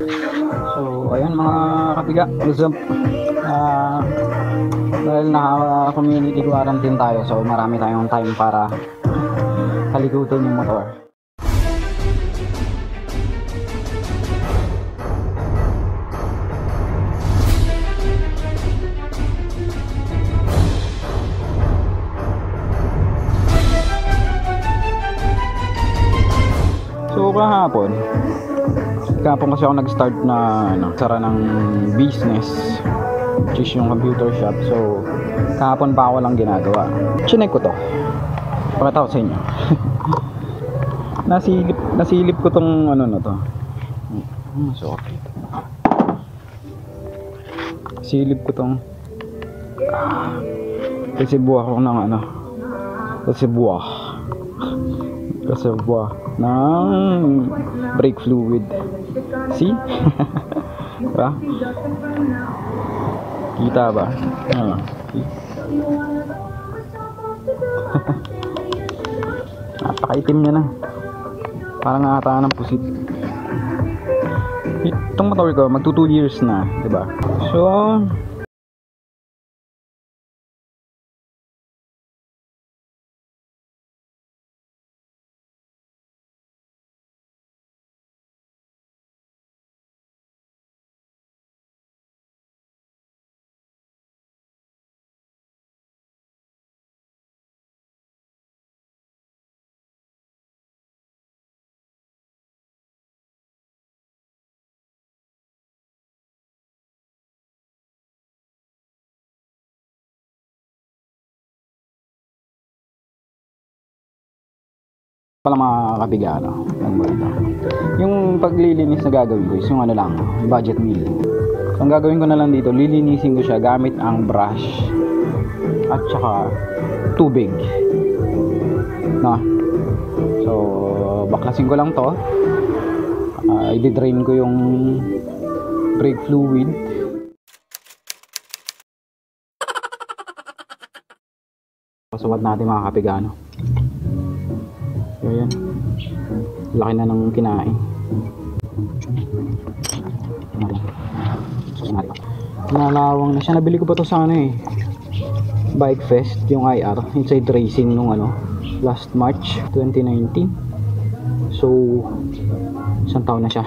So ayun mga kapiga, what's up? Dahil naka community quarantine tayo, so marami tayong time para halikutin yung motor. So kahapon kasi ako nag-start na sara ng business, which is yung computer shop. So kahapon pa ako lang ginagawa. Chinek ko to, pakita ko sa inyo. nasilip ko tong ano na to. So okay, silip ko tong kasi buha ko ng kasi buha ng brake fluid. See? Diba? Kita ba? Napakaitim niya na. Parang ata ng pusit. Itong motor ko magto 2 years na, diba? So pala mga kabigano, yung paglilinis na gagawin ko is yung lang, budget meal. So ang gagawin ko na lang dito, lilinisin ko siya gamit ang brush at saka tubig, no? So baklasin ko lang to, i-drain ko yung brake fluid. Pasukat natin mga kabigano. So yan, laki na ng kinain. Nalawang na siya. Nabili ko pa to sa Bike Fest, yung IR Inside Racing nung last March 2019. So isang taon na siya.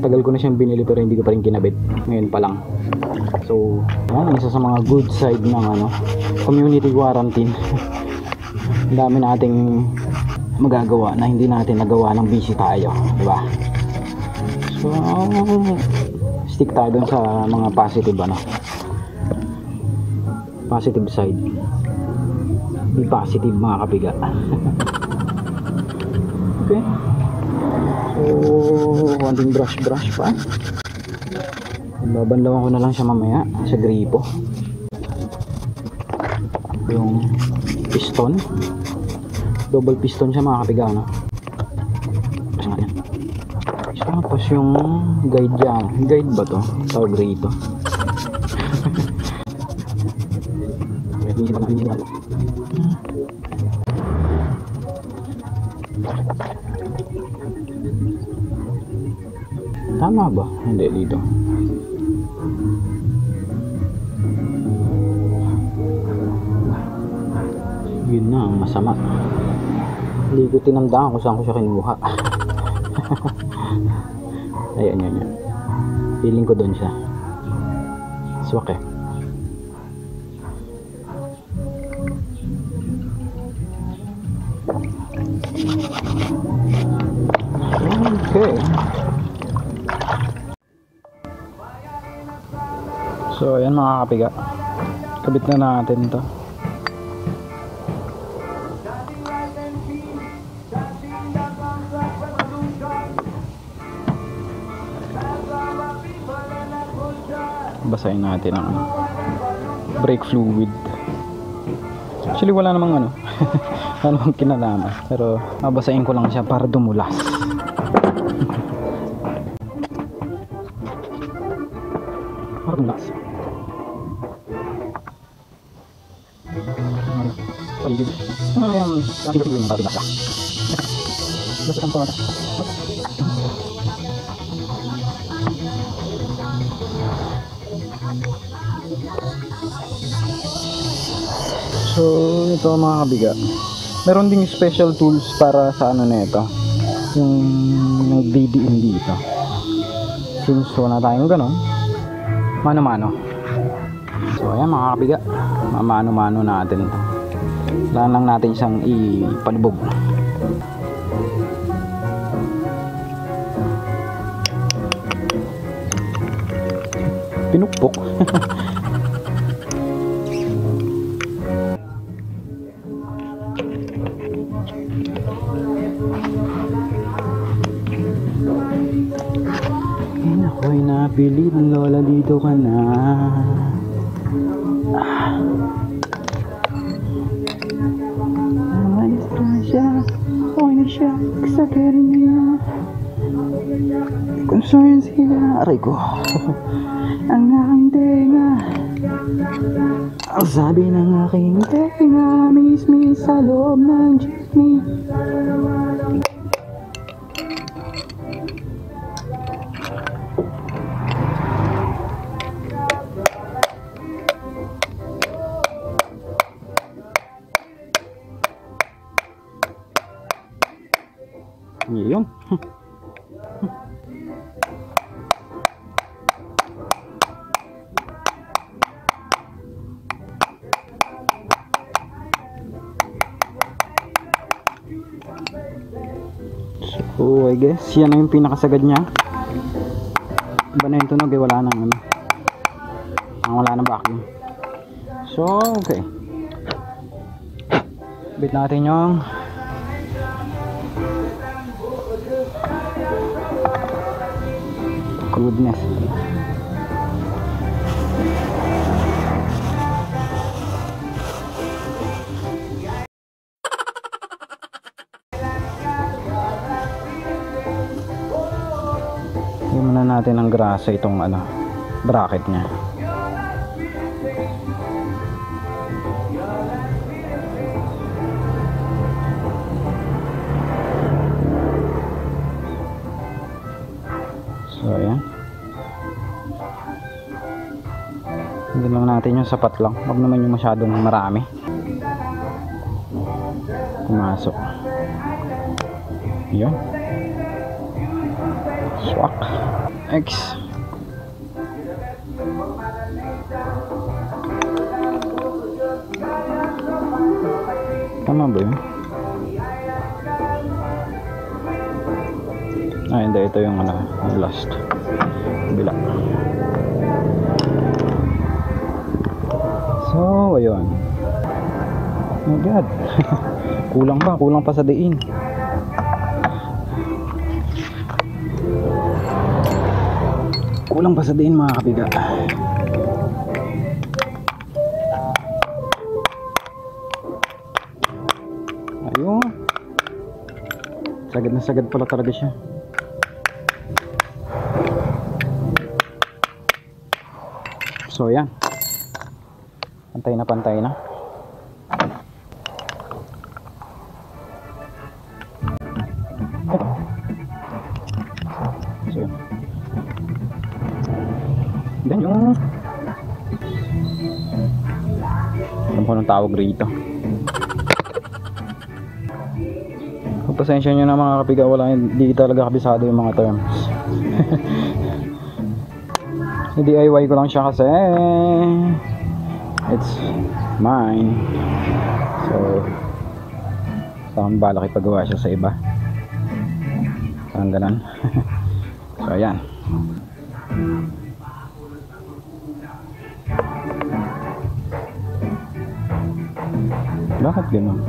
Tagal ko na siyang binili pero hindi ko pa rin kinabit, ngayon pa lang. So yan, isa sa mga good side ng community quarantine. Dami nating magagawa na hindi natin nagawa ng busy tayo, diba? So stick tayo dun sa mga positive positive side. Be positive mga kapiga. Okay, so konting brush pa. Babanlawan ko na lang siya mamaya sa gripo, yung piston. Double piston siya mga kapiga, tapos yung guide dyan. Guide ba to? Tawag rito. Tama ba? Hindi dito. Yun na ang masama. Hindi ko tinandaan kung saan ko siya kinuha. Ayan. Feeling ko doon siya. Swak eh. Okay. So ayan mga kapiga, kabit na natin to. Basahin natin ang brake fluid. Actually wala namang anong kinalaman, pero babasahin ko lang siya para dumulas. Para dumulas. Paligid. Ating fluid para dumulas. Basta ang pala. So ito mga kabiga, meron ding special tools para sa ano na ito, yung nagdidiin dito. Since wala tayong ganon, mano-mano. So ayan mga kabiga, mamano-mano natin ito. Kailangan lang natin siyang ipalubog. Pinukpok. Ako'y napilit, lola, dito ka na. Namalis ka siya, ako'y nasyak sa kere niya. Concern sila, aray ko. Ang aking tenga, ang sabi ng aking tenga, miss sa loob ng jeepney. Yun. So I guess yan na yung pinakasagad niya. Iba na yung tunog eh, wala nang ano, wala nang vacuum. So okay, bit natin yung goodness. Muna natin ang grasa itong ano, bracket niya. So ayan, hindi lang natin yung sapat lang, wag naman yung masyadong marami pumasok. Yun, swak X. Tama ba yun? Ah, hindi, ito yung ano, last bila. So ayun, oh my god. kulang pa sa diin. Kulang pa sa diin mga kapiga. Ayun, sagad na sagad pala talaga siya. So yan, pantay na pantay na. So yan, then yung alam ko nung tawag rito. Pasensya nyo na mga kapiga, wala, hindi talaga kabisado yung mga terms. DIY ko lang siya kasi it's mine. So saan balak ipagawa siya sa iba, parang ganun. So ayan, bakit ganun?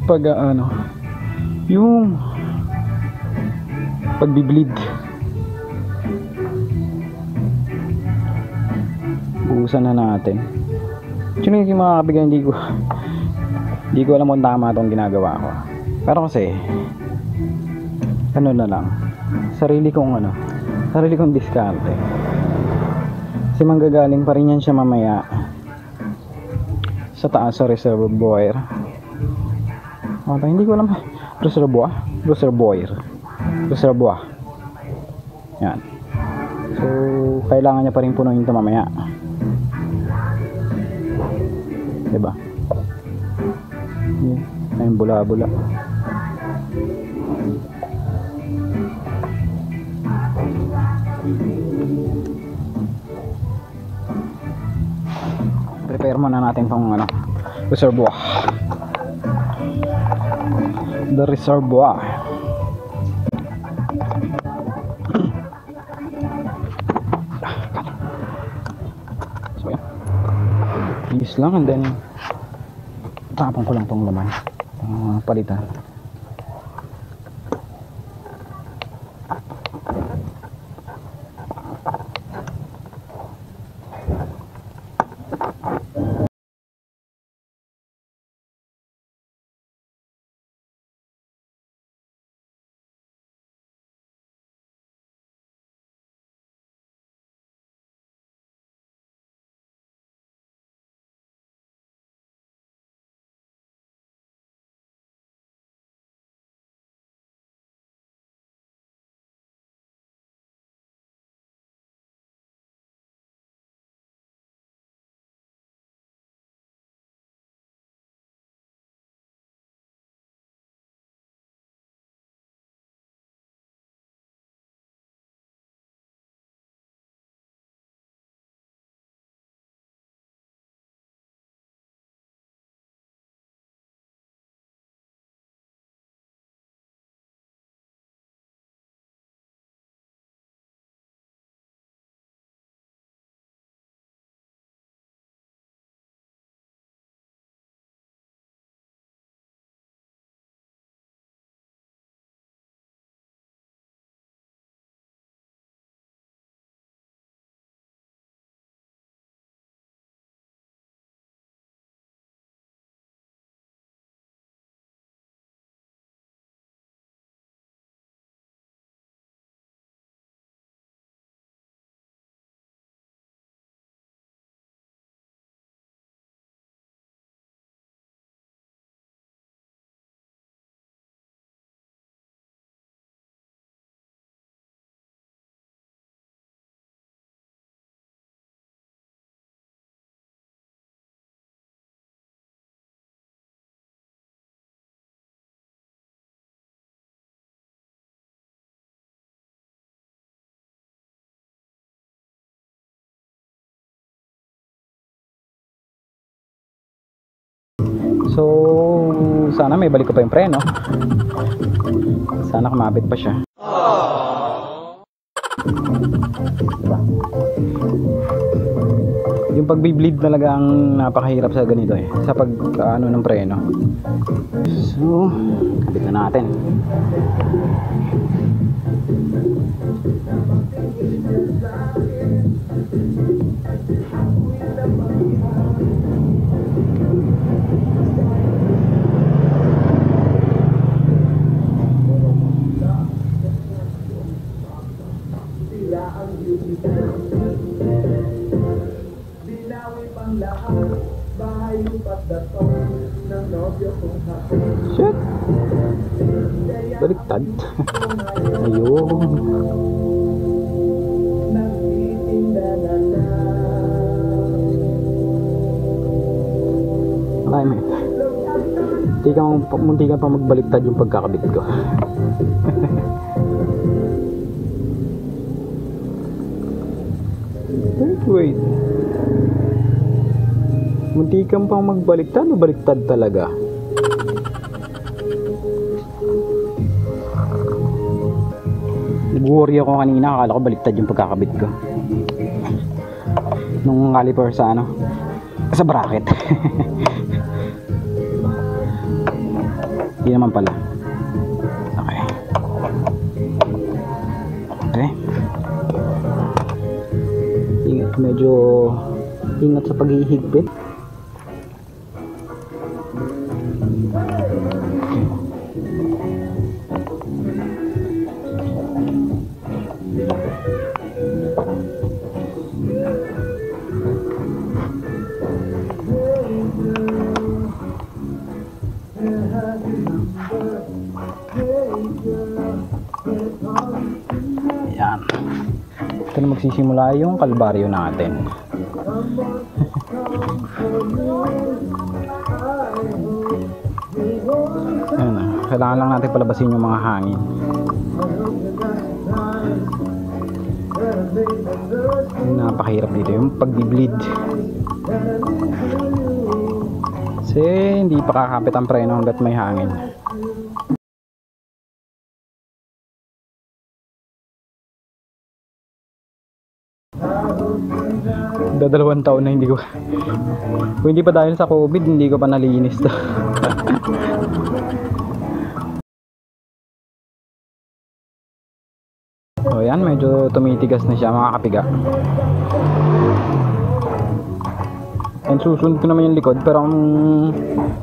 Pag ano, yung pagbi-bleed, buusan na natin. Actually yung mga kabigan, hindi ko alam kung tama itong ginagawa ko, pero kasi ano na lang, sarili kong diskarte. Kasi manggagaling pa rin yan siya mamaya sa taas sa reservoir. Hindi ko alam. Reservoir. Yan. So, kailangan niya pa rin punuin ito mamaya. Diba? Ayun, bula-bula. Prepare muna natin tong reservoir. The reservoir. So yan, linis lang, and then tapon ko lang tong laman, palitan. So, sana may balik ko pa yung preno. Sana kumabit pa siya. Diba? Yung pagbi-bleed talaga ang napakahirap sa ganito sa pag ng preno. So, kabit na natin. Shit! Baliktad. Ayun. Ay, man. Munti ka pa magbaliktad yung pagkakabit ko. Wait. Munti kang pang magbaliktad o baliktad talaga? Nag-worry ako kanina, akala ko baliktad yung pagkakabit ko nung caliper sa sa bracket. Hindi naman pala. Okay. Medyo ingat sa paghihigpit. magsisimula yung kalbaryo natin. Ayan na, kailangan lang natin palabasin yung mga hangin. Napakahirap dito yung pagbi-bleed kasi hindi pa kakapit ang preno hanggat may hangin. Dalawang taon na hindi ko kung hindi pa dahil sa COVID hindi ko pa nalinis to. So yan, medyo tumitigas na siya mga kapiga. And susunod ko naman yung likod, pero ang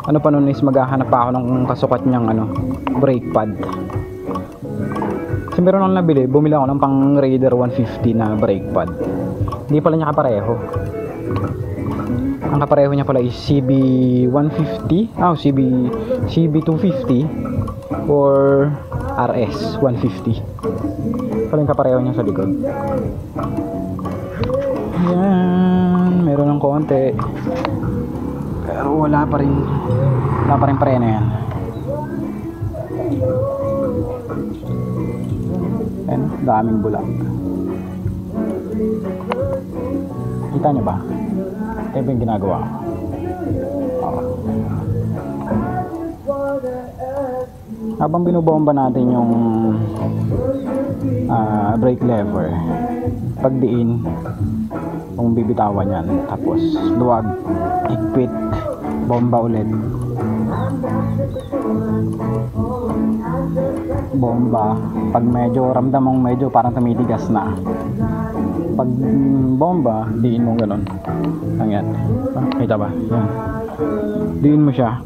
ano pa nun is maghahanap pa ako ng kasukat niyang brake pad. Kasi meron akong nabili, bumili ako ng pang Raider 150 na brake pad. Hindi pala niya kapareho. Ang kapareho niya pala is CB150, CB250 or RS150. Pala yung kapareho niya sa likod. Yan, meron ng konti. Pero wala pa rin preno yan. Ayan, daming bulag. Kita niyo ba? Ito yung ginagawa ko. Habang binubomba natin yung brake lever, pagdiin kung bibitawan yan, tapos luwag, higpit, bomba ulit, bomba. Pag medyo ramdam mong medyo parang tumitigas na, pag bomba, diin mo ganun lang yan. Kita ba? Yan. Diin mo siya,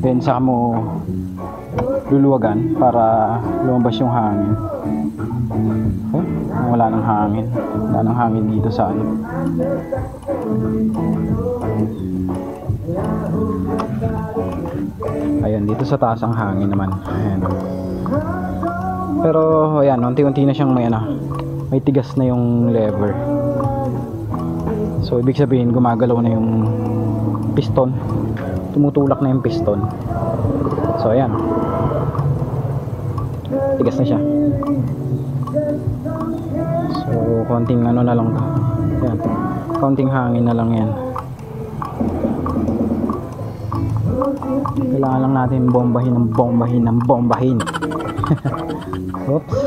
then saka mo luluwagan para lumabas yung hangin. Okay? Wala nang hangin. Wala nang hangin dito sa ano. Ayan, dito sa taas ang hangin naman. Ayan. Pero ayan, unti-unti na siyang may tigas na yung lever. So ibig sabihin gumagalaw na yung piston. Tumutulak na yung piston. So ayan, tigas na siya. So konting na lang to. Ayan, konting hangin na lang yan. Kailangan lang natin bombahin. Oops,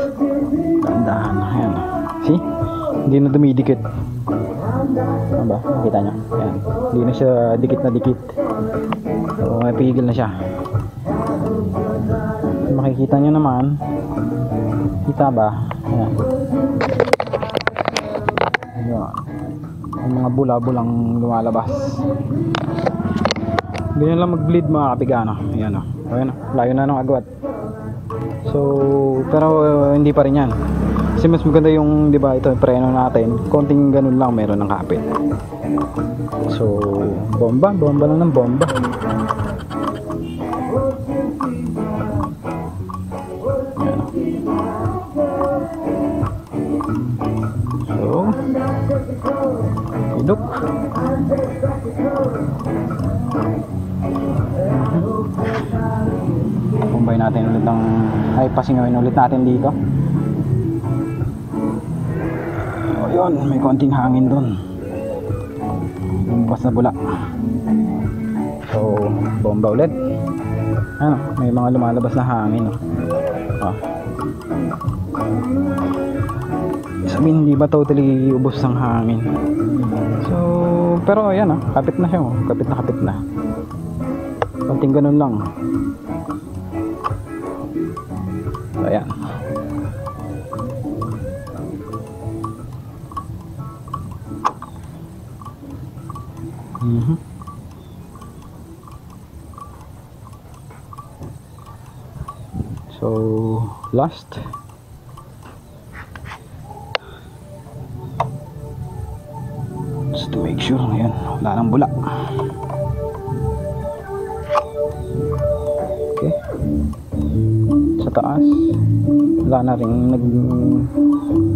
dahan. Ayan, see, hindi na dumidikit. Ano ba? Nakita nyo? Ayan, hindi na siya dikit na dikit. So may pigil na siya. Makikita nyo naman, kita ba? Ayan. Ayan, ang mga bula-bulang lumalabas. Ganyan lang mag-bleed mga kapigano. Ayan o. Ayan o. Layo na ng agwat. So, pero hindi pa rin yan. Kasi mas maganda yung, di ba, ito yung preno natin. Konting ganun lang meron ng kapit. So, bomba lang ng bomba. Ayan o. So, ilok. Kumbay natin ulit pasingawin ulit natin dito. O yun, may konting hangin dun, lumabas na bula. So bomba ulit. Ano, may mga lumalabas na hangin. Sabihin hindi ba totally ubos ng hangin. So pero ayan kapit na siya. Kapit na. Konting ganun lang. So ayan. So last, just to make sure ayan, wala nang bula. Okay, sa taas wala na rin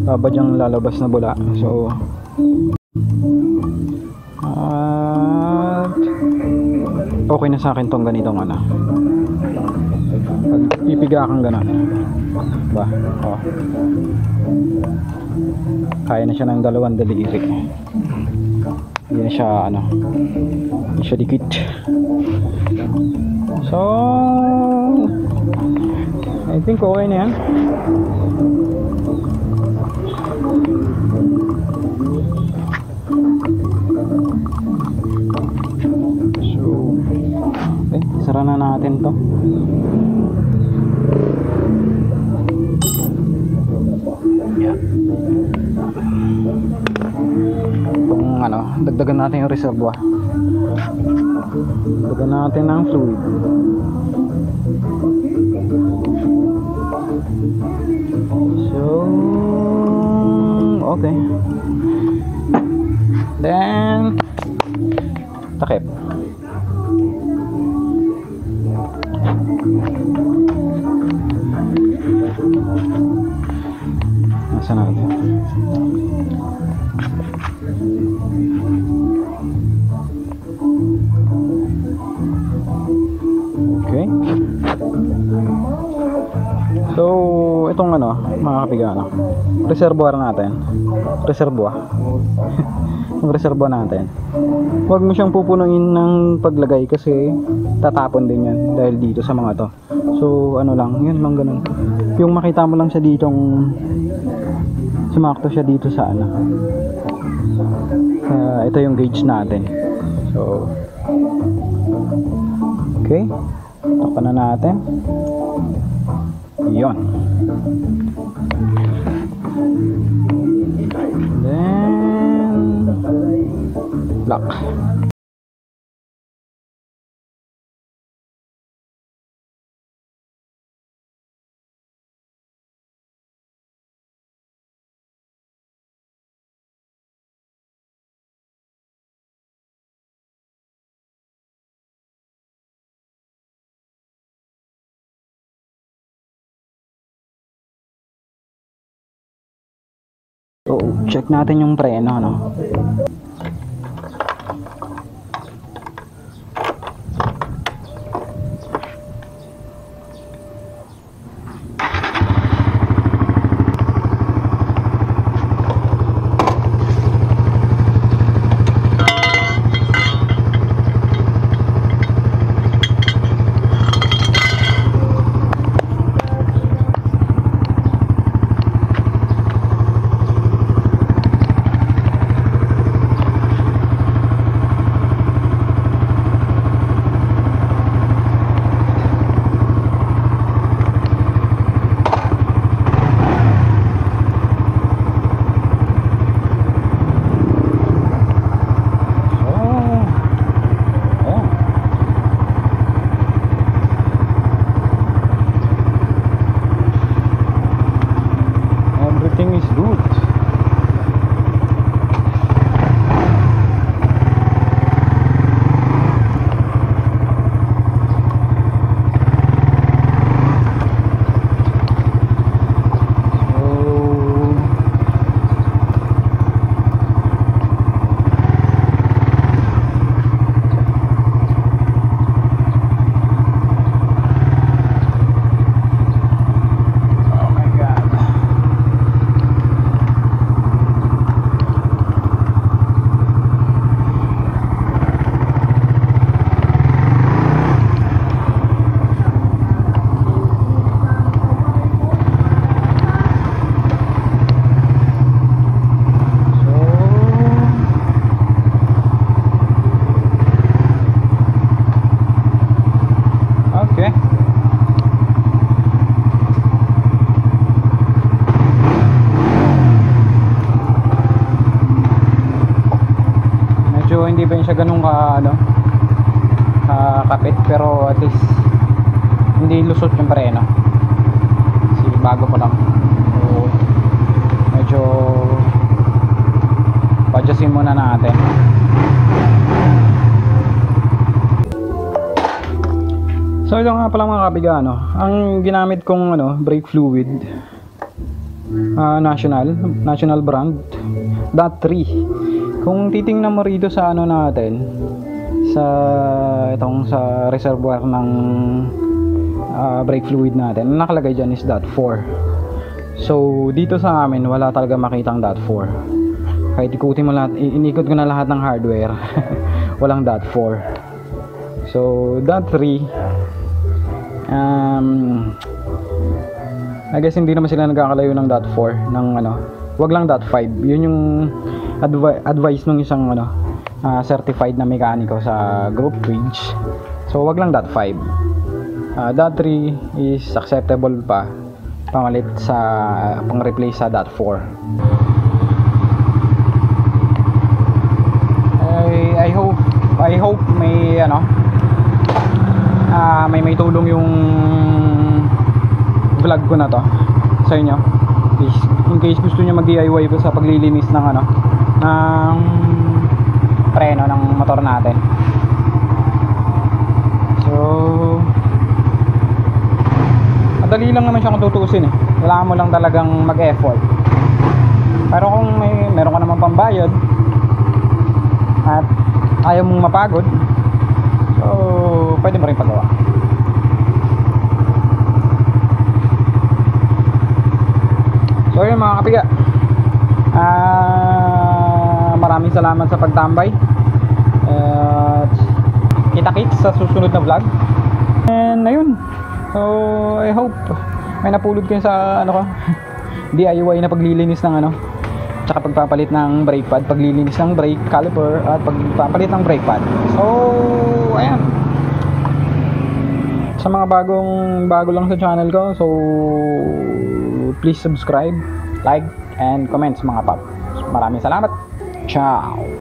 babadyang lalabas na bula. So at okay na sa akin tong ganitong ano, pag pipiga kang gano'n ba, oh, kaya na siya ng dalawang daliri, hindi na siya ano, hindi siya dikit. So I think okay na yan. So okay, sara na natin to. Yeah. Itong ano, dagdagan natin yung reservoir, dagdagan natin ng fluid. So okay, then takip. Nasa natin? Okay. So itong ano, mga kapigano, reservoir natin, yung reservoir natin, huwag mo siyang pupunuin ng paglagay kasi tatapon din yan dahil dito sa mga to. So ano lang, yun lang, ganun. Yung makita mo lang siya ditong sumakto siya dito sa ano, ito yung gauge natin. So okay, takpan na natin. Yun. Then lock. So check natin yung preno, no? Hindi pa siya ganun ka ano, kapit, pero at least hindi lusot yung preno kasi bago pa lang. So medyo adjustin muna natin. So ito nga pala mga kabigano, ang ginamit kong ano, brake fluid national brand. Dot 3. Kung titingnan mo rito sa ano natin, sa itong sa reservoir ng brake fluid natin, nakalagay dyan is dot 4. So dito sa amin wala talaga makitang dot 4. Kahit ikutin mo lahat, inikot ko na lahat ng hardware. Walang dot 4. So dot 3, I guess hindi naman sila nagkakalayo ng dot 4 ng ano, wag lang dot 5. Yun yung advice ng isang ano, certified na mekaniko sa group bridge. So wag lang dot 5. Dot 3 is acceptable pa pamalit sa pang-replace sa dot 4. I hope may ano, may tulong yung vlog ko na to sa inyo. In case gusto niyo mag-DIY po sa paglilinis ng ano, ng preno ng motor natin. So madali lang naman siya kung tutuusin eh. Kailangan mo lang talagang mag-effort. Pero kung meron ka naman pambayad at ayaw mong mapagod, so pwede mo rin pagawa. So yun mga kapiga, maraming salamat sa pagtambay, kita-kits sa susunod na vlog. And ayun, so I hope may napulot kayo sa ano ko DIY na paglilinis ng ano, tsaka pagpapalit ng brake pad, paglilinis ng brake caliper at pagpapalit ng brake pad. So ayan, sa mga bago lang sa channel ko, so please subscribe, like and comment mga pop. Maraming salamat. Ciao.